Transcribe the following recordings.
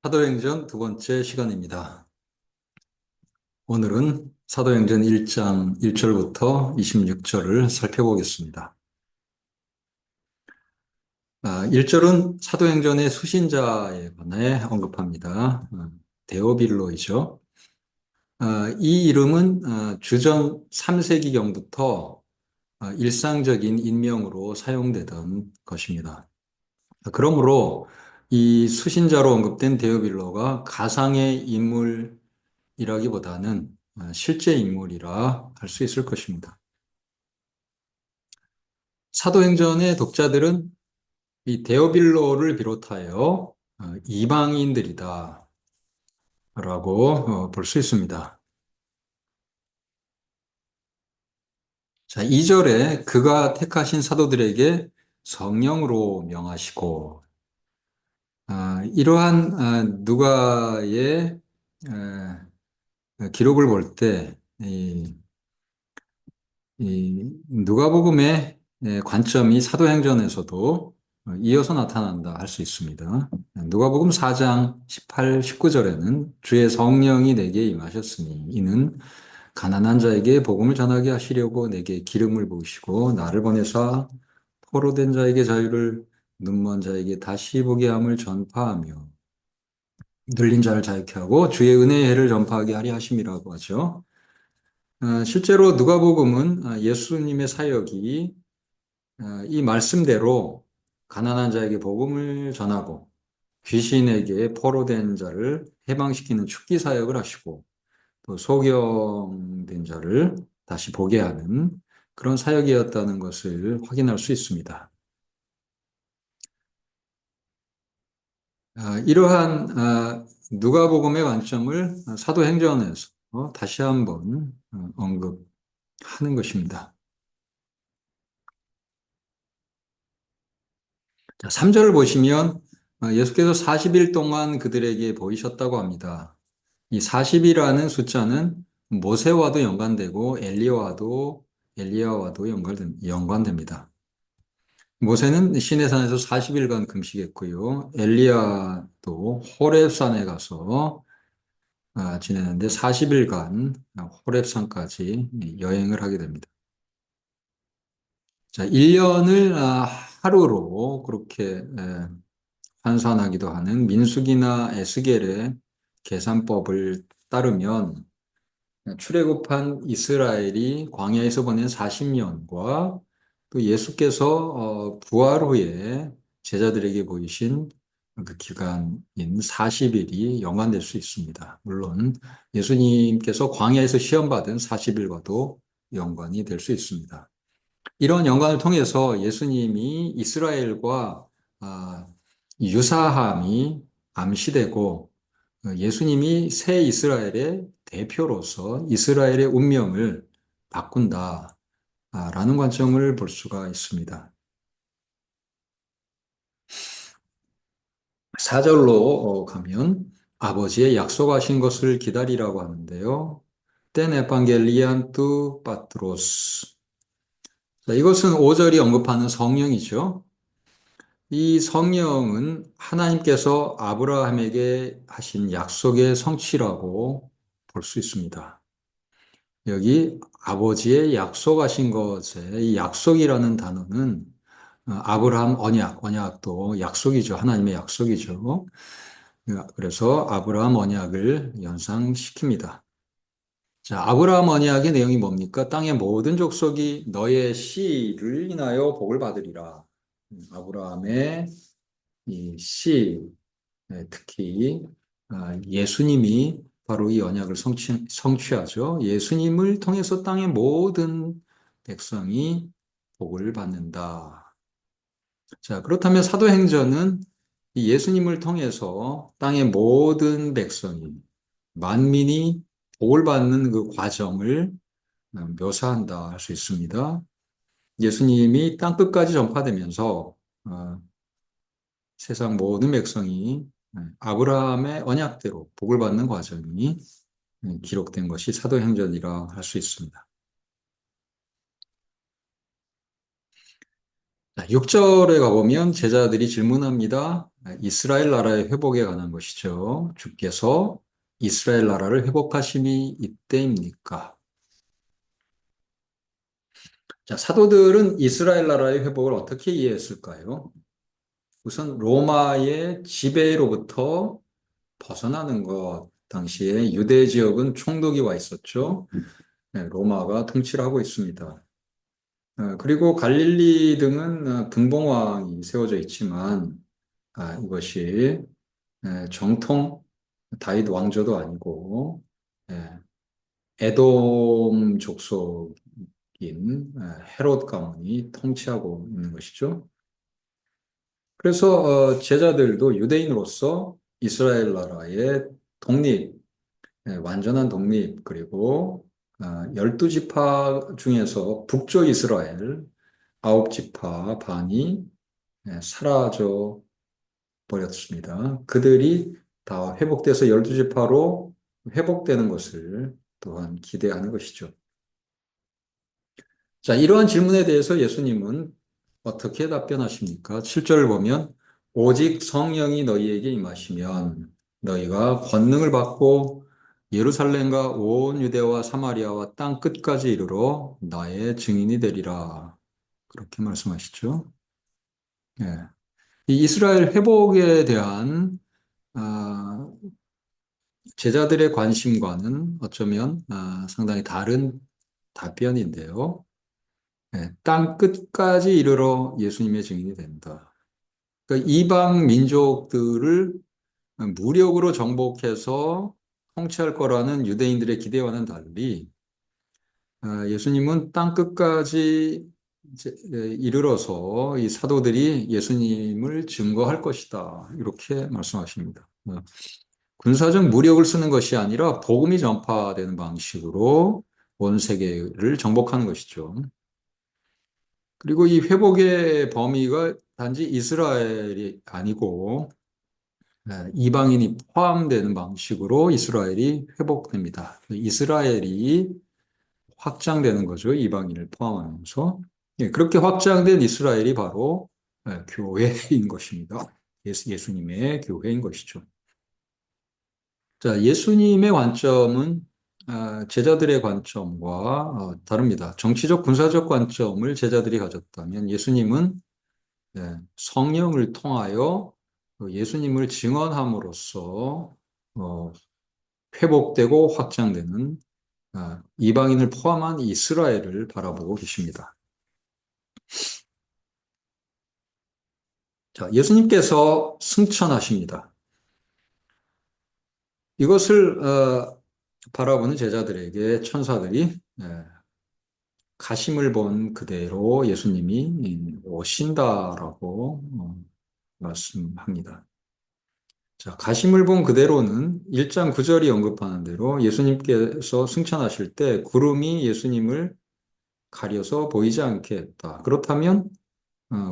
사도행전 두 번째 시간입니다. 오늘은 사도행전 1장 1절부터 26절을 살펴보겠습니다. 1절은 사도행전의 수신자에 관해 언급합니다. 데오빌로이죠. 이 이름은 주전 3세기경부터 일상적인 인명으로 사용되던 것입니다. 그러므로 이 수신자로 언급된 데오빌로가 가상의 인물이라기보다는 실제 인물이라 할 수 있을 것입니다. 사도행전의 독자들은 이 데오빌로를 비롯하여 이방인들이다 라고 볼 수 있습니다. 자, 2절에 그가 택하신 사도들에게 성령으로 명하시고 이러한 누가의 기록을 볼 때 이 누가복음의 관점이 사도행전에서도 이어서 나타난다 할 수 있습니다. 누가복음 4장 18, 19절에는 주의 성령이 내게 임하셨으니 이는 가난한 자에게 복음을 전하게 하시려고 내게 기름을 부으시고 나를 보내사 포로된 자에게 자유를 눈먼 자에게 다시 보게 함을 전파하며 눌린 자를 자유케 하고 주의 은혜의 해를 전파하게 하리 하심이라고 하죠. 실제로 누가복음은 예수님의 사역이 이 말씀대로 가난한 자에게 복음을 전하고 귀신에게 포로된 자를 해방시키는 축기 사역을 하시고 또 소경된 자를 다시 보게 하는 그런 사역이었다는 것을 확인할 수 있습니다. 이러한 누가복음의 관점을 사도행전에서 다시 한번 언급하는 것입니다. 자, 3절을 보시면 예수께서 40일 동안 그들에게 보이셨다고 합니다. 이 40이라는 숫자는 모세와도 연관되고 엘리야와도 연관됩니다. 모세는 시내산에서 40일간 금식했고요. 엘리야도 호렙산에 가서 지내는데 40일간 호렙산까지 여행을 하게 됩니다. 자, 1년을 하루로 그렇게 환산하기도 하는 민수기나 에스겔의 계산법을 따르면 출애굽한 이스라엘이 광야에서 보낸 40년과 또 예수께서 부활 후에 제자들에게 보이신 그 기간인 40일이 연관될 수 있습니다. 물론 예수님께서 광야에서 시험받은 40일과도 연관이 될 수 있습니다. 이런 연관을 통해서 예수님이 이스라엘과 유사함이 암시되고 예수님이 새 이스라엘의 대표로서 이스라엘의 운명을 바꾼다라는 관점을 볼 수가 있습니다. 4절로 가면 아버지의 약속하신 것을 기다리라고 하는데요. 땐 에반겔리안 뚜 파트로스. 이것은 5절이 언급하는 성령이죠. 이 성령은 하나님께서 아브라함에게 하신 약속의 성취라고 볼 수 있습니다. 여기 아버지의 약속하신 것에 이 약속이라는 단어는 아브라함 언약도 약속이죠. 하나님의 약속이죠. 그래서 아브라함 언약을 연상시킵니다. 자, 아브라함 언약의 내용이 뭡니까? 땅의 모든 족속이 너의 씨를 인하여 복을 받으리라. 아브라함의 이 씨, 특히 예수님이 바로 이 언약을 성취하죠. 예수님을 통해서 땅의 모든 백성이 복을 받는다. 자, 그렇다면 사도행전은 이 예수님을 통해서 땅의 모든 백성이, 만민이 복을 받는 그 과정을 묘사한다 할 수 있습니다. 예수님이 땅 끝까지 전파되면서 세상 모든 백성이 아브라함의 언약대로 복을 받는 과정이 기록된 것이 사도행전이라 할 수 있습니다. 6절에 가보면 제자들이 질문합니다. 이스라엘 나라의 회복에 관한 것이죠. 주께서 이스라엘 나라를 회복하심이 이때입니까? 자, 사도들은 이스라엘 나라의 회복을 어떻게 이해했을까요? 우선 로마의 지배로부터 벗어나는 것. 당시에 유대 지역은 총독이 와 있었죠. 네, 로마가 통치를 하고 있습니다. 그리고 갈릴리 등은 분봉왕이 세워져 있지만 이것이 정통 다윗 왕조도 아니고 예, 에돔 족속인 헤롯 가문이 통치하고 있는 것이죠. 그래서 제자들도 유대인으로서 이스라엘 나라의 독립, 완전한 독립, 그리고 12지파 중에서 북쪽 이스라엘 9지파 반이 사라져 버렸습니다. 그들이 다 회복돼서 12지파로 회복되는 것을 또한 기대하는 것이죠. 자, 이러한 질문에 대해서 예수님은 어떻게 답변하십니까? 7절을 보면 오직 성령이 너희에게 임하시면 너희가 권능을 받고 예루살렘과 온 유대와 사마리아와 땅 끝까지 이르러 나의 증인이 되리라. 그렇게 말씀하시죠. 예. 이 이스라엘 회복에 대한 아, 제자들의 관심과는 어쩌면 상당히 다른 답변인데요. 예, 땅 끝까지 이르러 예수님의 증인이 된다. 그러니까 이방 민족들을 무력으로 정복해서 통치할 거라는 유대인들의 기대와는 달리 예수님은 땅 끝까지 이르러서 이 사도들이 예수님을 증거할 것이다. 이렇게 말씀하십니다. 군사적 무력을 쓰는 것이 아니라 복음이 전파되는 방식으로 온 세계를 정복하는 것이죠. 그리고 이 회복의 범위가 단지 이스라엘이 아니고 이방인이 포함되는 방식으로 이스라엘이 회복됩니다. 이스라엘이 확장되는 거죠. 이방인을 포함하면서. 예, 그렇게 확장된 이스라엘이 바로 교회인 것입니다. 예수님의 교회인 것이죠. 자, 예수님의 관점은 제자들의 관점과 다릅니다. 정치적, 군사적 관점을 제자들이 가졌다면 예수님은 성령을 통하여 예수님을 증언함으로써 어, 회복되고 확장되는 이방인을 포함한 이스라엘을 바라보고 계십니다. 자, 예수님께서 승천하십니다. 이것을 바라보는 제자들에게 천사들이 가심을 본 그대로 예수님이 오신다라고 말씀합니다. 자, 가심을 본 그대로는 1장 9절이 언급하는 대로 예수님께서 승천하실 때 구름이 예수님을 가려서 보이지 않게 했다. 그렇다면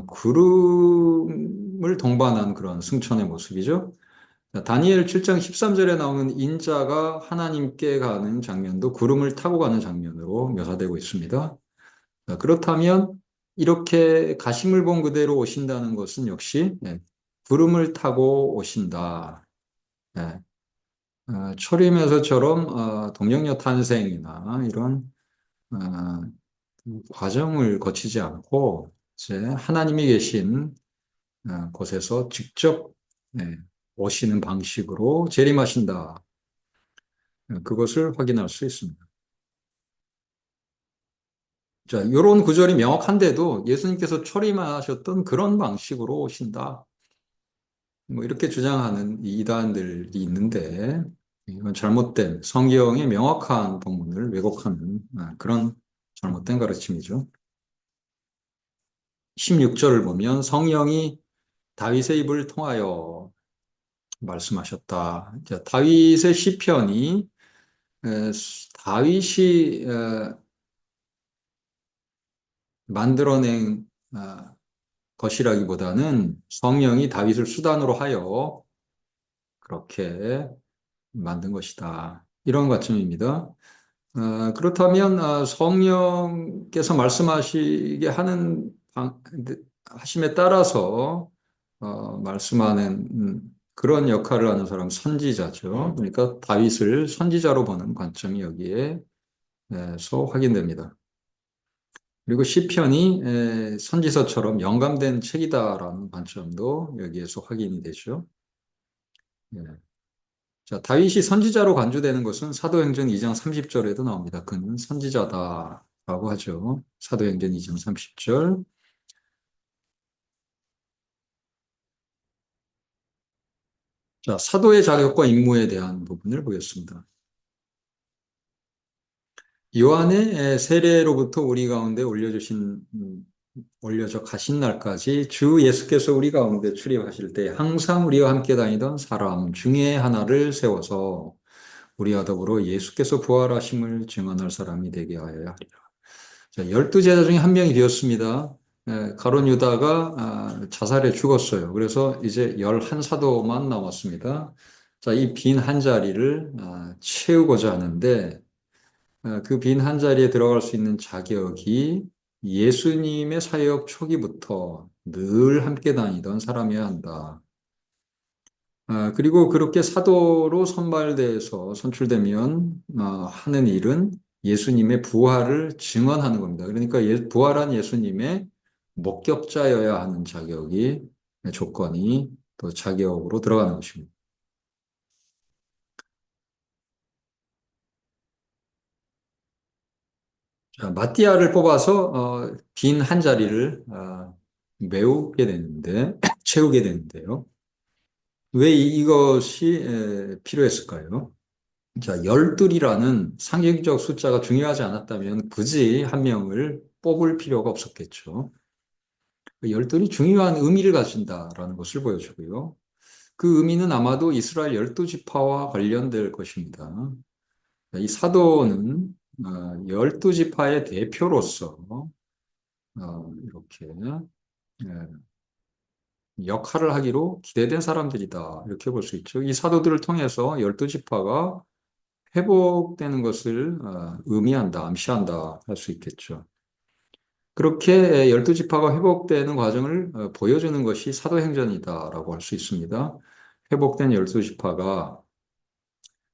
구름을 동반한 그런 승천의 모습이죠. 자, 다니엘 7장 13절에 나오는 인자가 하나님께 가는 장면도 구름을 타고 가는 장면으로 묘사되고 있습니다. 자, 그렇다면 이렇게 가심을 본 그대로 오신다는 것은 역시 구름을 타고 오신다. 예, 초림에서처럼 동정녀 탄생이나 이런 과정을 거치지 않고 이제 하나님이 계신 곳에서 직접 오시는 방식으로 재림하신다. 그것을 확인할 수 있습니다. 자, 이런 구절이 명확한데도 예수님께서 초림하셨던 그런 방식으로 오신다. 뭐 이렇게 주장하는 이단들이 있는데 이건 잘못된 성경의 명확한 본문을 왜곡하는 그런 잘못된 가르침이죠. 16절을 보면 성령이 다윗의 입을 통하여 말씀하셨다. 자, 다윗의 시편이 다윗이 만들어낸 것이라기보다는 성령이 다윗을 수단으로 하여 그렇게 만든 것이다. 이런 관점입니다. 그렇다면 성령께서 말씀하시게 하는 하심에 따라서 말씀하는 그런 역할을 하는 사람 선지자죠. 그러니까 다윗을 선지자로 보는 관점이 여기에서 확인됩니다. 그리고 시편이 선지서처럼 영감된 책이다라는 관점도 여기에서 확인이 되죠. 예. 자, 다윗이 선지자로 간주되는 것은 사도행전 2장 30절에도 나옵니다. 그는 선지자다라고 하죠. 사도행전 2장 30절. 자, 사도의 자격과 임무에 대한 부분을 보겠습니다. 요한의 세례로부터 우리 가운데 올려져 가신 날까지 주 예수께서 우리 가운데 출입하실 때 항상 우리와 함께 다니던 사람 중에 하나를 세워서 우리와 더불어 예수께서 부활하심을 증언할 사람이 되게 하여야 하리라. 자, 12제자 중에 한 명이 비었습니다. 가룟 유다가 자살해 죽었어요. 그래서 이제 11사도만 남았습니다. 자, 이 빈 한 자리를 채우고자 하는데 그 빈 한 자리에 들어갈 수 있는 자격이 예수님의 사역 초기부터 늘 함께 다니던 사람이어야 한다. 그리고 그렇게 사도로 선발돼서 선출되면 하는 일은 예수님의 부활을 증언하는 겁니다. 그러니까 부활한 예수님의 목격자여야 하는 자격이 조건이 또 자격으로 들어가는 것입니다. 자, 마띠아를 뽑아서 빈 한 자리를 메우게 되는데 채우게 되는데요. 왜 이것이 필요했을까요? 자, 열둘이라는 상징적 숫자가 중요하지 않았다면 굳이 한 명을 뽑을 필요가 없었겠죠. 열둘이 중요한 의미를 가진다라는 것을 보여주고요. 그 의미는 아마도 이스라엘 열두 지파와 관련될 것입니다. 이 사도는 열두 지파의 대표로서 이렇게 역할을 하기로 기대된 사람들이다. 이렇게 볼 수 있죠. 이 사도들을 통해서 열두 지파가 회복되는 것을 의미한다, 암시한다 할 수 있겠죠. 그렇게 열두 지파가 회복되는 과정을 보여주는 것이 사도행전이다라고 할 수 있습니다. 회복된 열두 지파가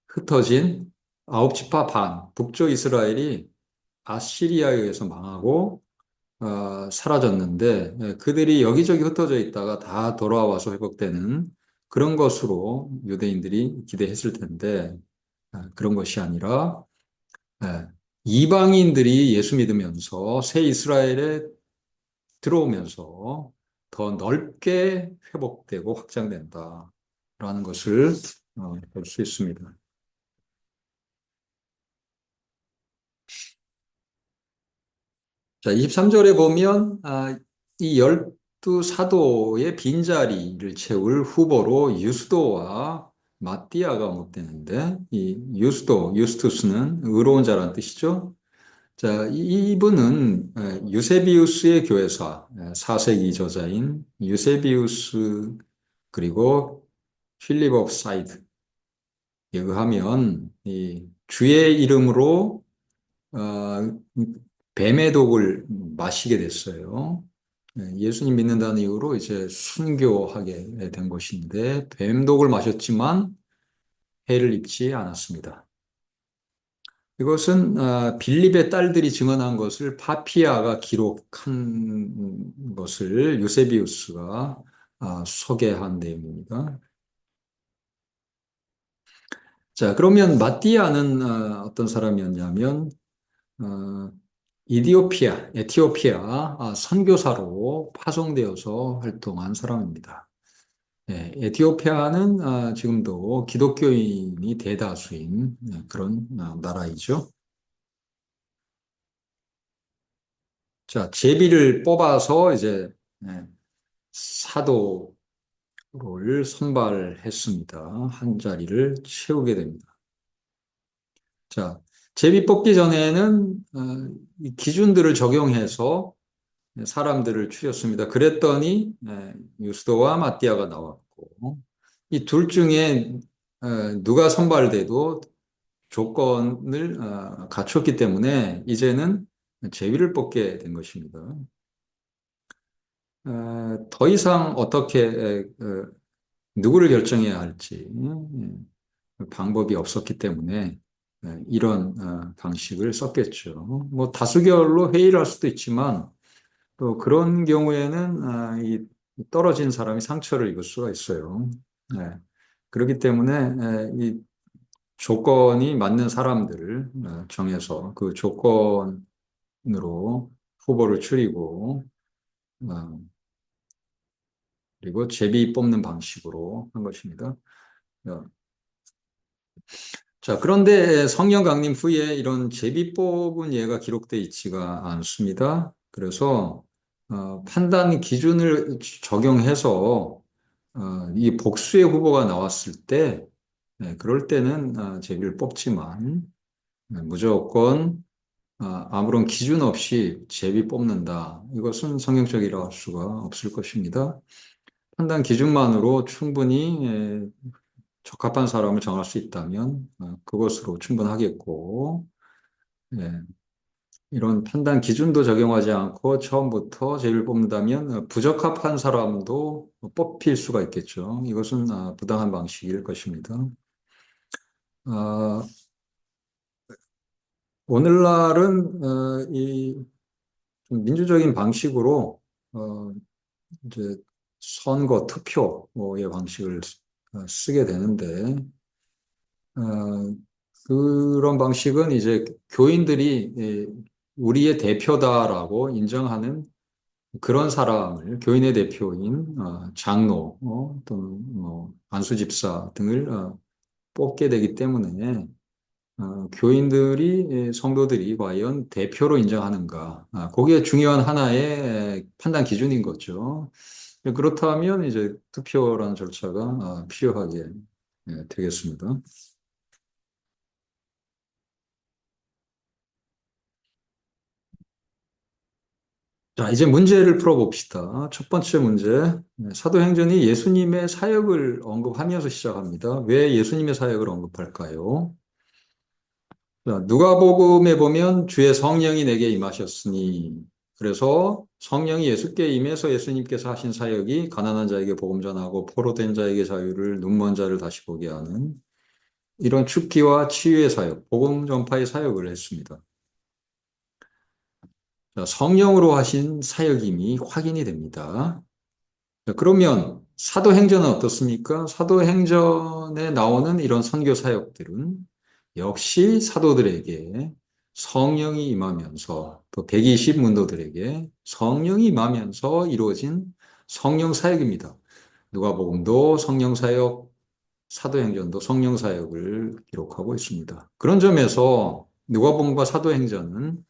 흩어진 아홉 지파 반, 북쪽 이스라엘이 아시리아에 의해서 망하고 사라졌는데 그들이 여기저기 흩어져 있다가 다 돌아와서 회복되는 그런 것으로 유대인들이 기대했을 텐데 그런 것이 아니라 예, 이방인들이 예수 믿으면서 새 이스라엘에 들어오면서 더 넓게 회복되고 확장된다라는 것을 볼 수 있습니다. 자, 23절에 보면 이 열두 사도의 빈자리를 채울 후보로 유스도와 마띠아가 언급되는데 이 유스투스는 의로운 자라는 뜻이죠. 자, 이분은 유세비우스의 교회사 4세기 저자인 유세비우스 그리고 필립 오브 사이드에 의하면 이 주의 이름으로 어, 뱀의 독을 마시게 됐어요. 예수님 믿는다는 이유로 이제 순교하게 된 것인데 뱀 독을 마셨지만 해를 입지 않았습니다. 이것은 빌립의 딸들이 증언한 것을 파피아가 기록한 것을 유세비우스가 소개한 내용입니다. 자, 그러면 마띠아는 어떤 사람이었냐면 어, 에티오피아 선교사로 파송되어서 활동한 사람입니다. 에티오피아는 지금도 기독교인이 대다수인 그런 나라이죠. 자, 제비를 뽑아서 이제 사도를 선발했습니다. 한 자리를 채우게 됩니다. 자, 제비 뽑기 전에는 이 기준들을 적용해서 사람들을 추렸습니다. 그랬더니 유스도와 마띠아가 나왔고 이 둘 중에 누가 선발돼도 조건을 갖췄기 때문에 이제는 제비를 뽑게 된 것입니다. 더 이상 어떻게 누구를 결정해야 할지 방법이 없었기 때문에 이런 방식을 썼겠죠. 뭐 다수결로 회의를 할 수도 있지만 또 그런 경우에는 이 떨어진 사람이 상처를 입을 수가 있어요. 네. 그렇기 때문에 이 조건이 맞는 사람들을 정해서 그 조건으로 후보를 추리고 어, 그리고 제비 뽑는 방식으로 한 것입니다. 어, 자, 그런데 성령 강림 후에 이런 제비 뽑은 예가 기록되어 있지가 않습니다. 그래서 판단 기준을 적용해서 이 복수의 후보가 나왔을 때 그럴 때는 제비를 뽑지만 무조건 아무런 기준 없이 제비 뽑는다. 이것은 성경적이라 할 수가 없을 것입니다. 판단 기준만으로 충분히 적합한 사람을 정할 수 있다면 그것으로 충분하겠고, 예, 이런 판단 기준도 적용하지 않고 처음부터 제비를 뽑는다면 부적합한 사람도 뽑힐 수가 있겠죠. 이것은 부당한 방식일 것입니다. 아, 오늘날은 이 민주적인 방식으로 이제 선거 투표의 방식을 쓰게 되는데 어, 그런 방식은 이제 교인들이 우리의 대표다라고 인정하는 그런 사람을 교인의 대표인 장로 또는 뭐 안수 집사 등을 뽑게 되기 때문에 교인들이 성도들이 과연 대표로 인정하는가 그게 중요한 하나의 판단 기준인 거죠. 그렇다면 이제 투표라는 절차가 필요하게 되겠습니다. 자, 이제 문제를 풀어봅시다. 첫 번째 문제. 사도행전이 예수님의 사역을 언급하면서 시작합니다. 왜 예수님의 사역을 언급할까요? 자, 누가복음에 보면 주의 성령이 내게 임하셨으니 그래서 성령이 예수께 임해서 예수님께서 하신 사역이 가난한 자에게 복음 전하고 포로된 자에게 자유를 눈먼 자를 다시 보게 하는 이런 죽기와 치유의 사역, 복음 전파의 사역을 했습니다. 자, 성령으로 하신 사역임이 확인이 됩니다. 자, 그러면 사도행전은 어떻습니까? 사도행전에 나오는 이런 선교 사역들은 역시 사도들에게 성령이 임하면서 또 120 문도들에게 성령이 임하면서 이루어진 성령 사역입니다. 누가복음도 성령 사역, 사도행전도 성령 사역을 기록하고 있습니다. 그런 점에서 누가복음과 사도행전은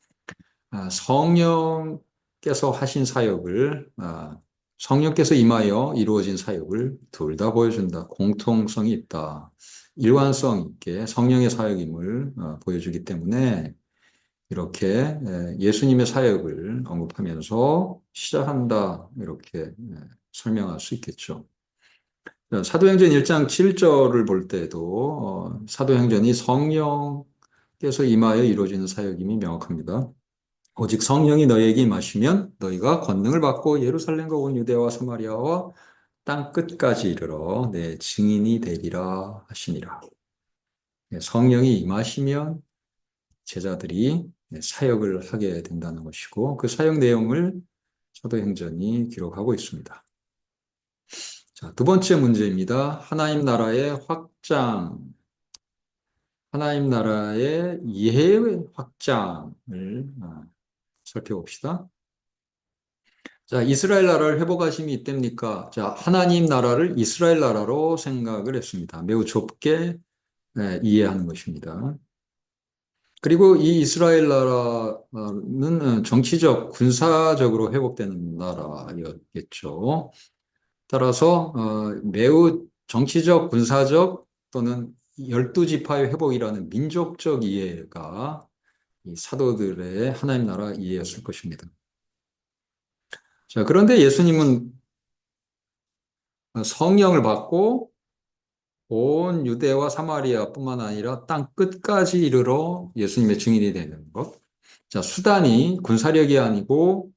성령께서 하신 사역을 성령께서 임하여 이루어진 사역을 둘 다 보여준다. 공통성이 있다. 일관성 있게 성령의 사역임을 보여주기 때문에 이렇게 예수님의 사역을 언급하면서 시작한다. 이렇게 설명할 수 있겠죠. 사도행전 1장 7절을 볼 때도 사도행전이 성령께서 임하여 이루어지는 사역임이 명확합니다. 오직 성령이 너희에게 임하시면 너희가 권능을 받고 예루살렘과 온 유대와 사마리아와 땅 끝까지 이르러 내 증인이 되리라 하시니라. 성령이 임하시면 제자들이 사역을 하게 된다는 것이고 그 사역 내용을 사도행전이 기록하고 있습니다. 자, 두 번째 문제입니다. 하나님 나라의 확장, 하나님 나라의 이해 확장을 살펴봅시다. 자, 이스라엘 나라를 회복하심이 있답니까? 자, 하나님 나라를 이스라엘 나라로 생각을 했습니다. 매우 좁게 이해하는 것입니다. 그리고 이 이스라엘 나라는 정치적, 군사적으로 회복되는 나라였겠죠. 따라서 매우 정치적, 군사적 또는 12지파의 회복이라는 민족적 이해가 이 사도들의 하나님 나라 이해였을 것입니다. 자, 그런데 예수님은 성령을 받고 온 유대와 사마리아뿐만 아니라 땅 끝까지 이르러 예수님의 증인이 되는 것. 자, 수단이 군사력이 아니고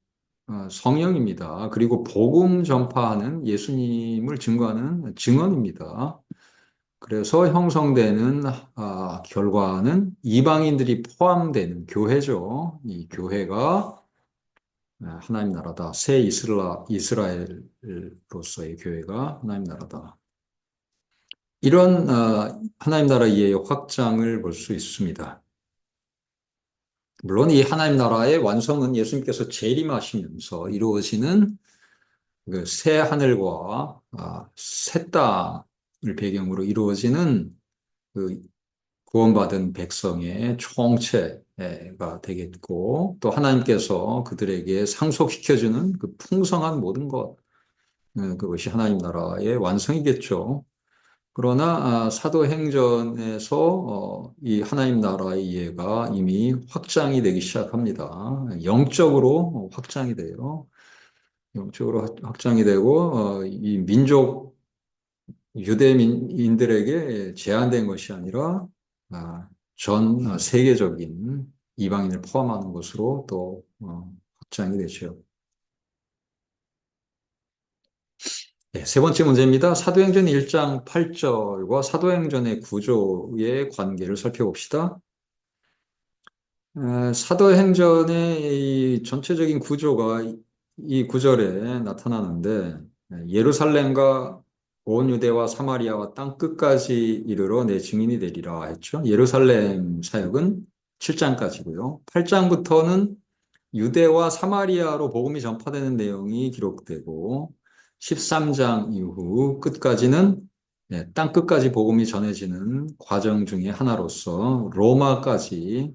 성령입니다. 그리고 복음 전파하는 예수님을 증거하는 증언입니다. 그래서 형성되는 결과는 이방인들이 포함되는 교회죠. 이 교회가 하나님 나라다. 새 이스라엘로서의 교회가 하나님 나라다. 이런 하나님 나라 이해의 확장을 볼 수 있습니다. 물론 이 하나님 나라의 완성은 예수님께서 재림하시면서 이루어지는 그 새 하늘과 새 땅을 배경으로 이루어지는 그 구원받은 백성의 총체가 되겠고, 또 하나님께서 그들에게 상속시켜주는 그 풍성한 모든 것, 그것이 하나님 나라의 완성이겠죠. 그러나 사도행전에서 이 하나님 나라의 이해가 이미 확장이 되기 시작합니다. 영적으로 확장이 돼요. 영적으로 확장이 되고 이 민족 유대인들에게 제한된 것이 아니라 전 세계적인 이방인을 포함하는 것으로 또 확장이 되죠. 네, 세 번째 문제입니다. 사도행전 1장 8절과 사도행전의 구조의 관계를 살펴봅시다. 사도행전의 이 전체적인 구조가 이 구절에 나타나는데, 예루살렘과 온 유대와 사마리아와 땅 끝까지 이르러 내 증인이 되리라 했죠. 예루살렘 사역은 7장까지고요. 8장부터는 유대와 사마리아로 복음이 전파되는 내용이 기록되고 13장 이후 끝까지는 땅 끝까지 복음이 전해지는 과정 중에 하나로서 로마까지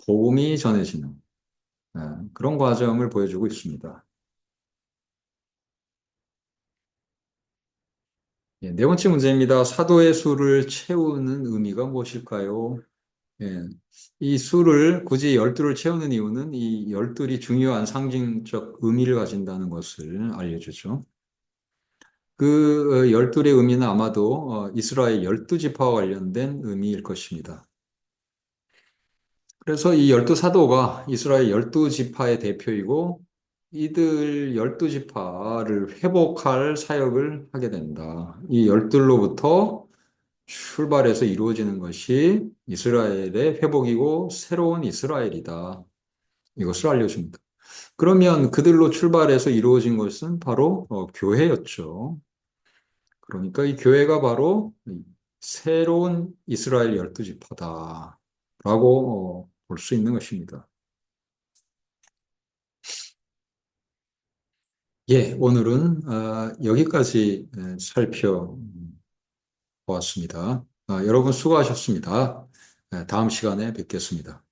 복음이 전해지는 그런 과정을 보여주고 있습니다. 네 번째 문제입니다. 사도의 수를 채우는 의미가 무엇일까요? 예, 이 수를 굳이 12를 채우는 이유는 이 12이 중요한 상징적 의미를 가진다는 것을 알려주죠. 그 12의 의미는 아마도 이스라엘 12지파와 관련된 의미일 것입니다. 그래서 이 12사도가 이스라엘 12지파의 대표이고 이들 12지파를 회복할 사역을 하게 된다. 이 12로부터 출발해서 이루어지는 것이 이스라엘의 회복이고 새로운 이스라엘이다. 이것을 알려줍니다. 그러면 그들로 출발해서 이루어진 것은 바로 교회였죠. 그러니까 이 교회가 바로 새로운 이스라엘 12지파다라고 볼 수 있는 것입니다. 예, 오늘은 여기까지 살펴보았습니다. 여러분 수고하셨습니다. 다음 시간에 뵙겠습니다.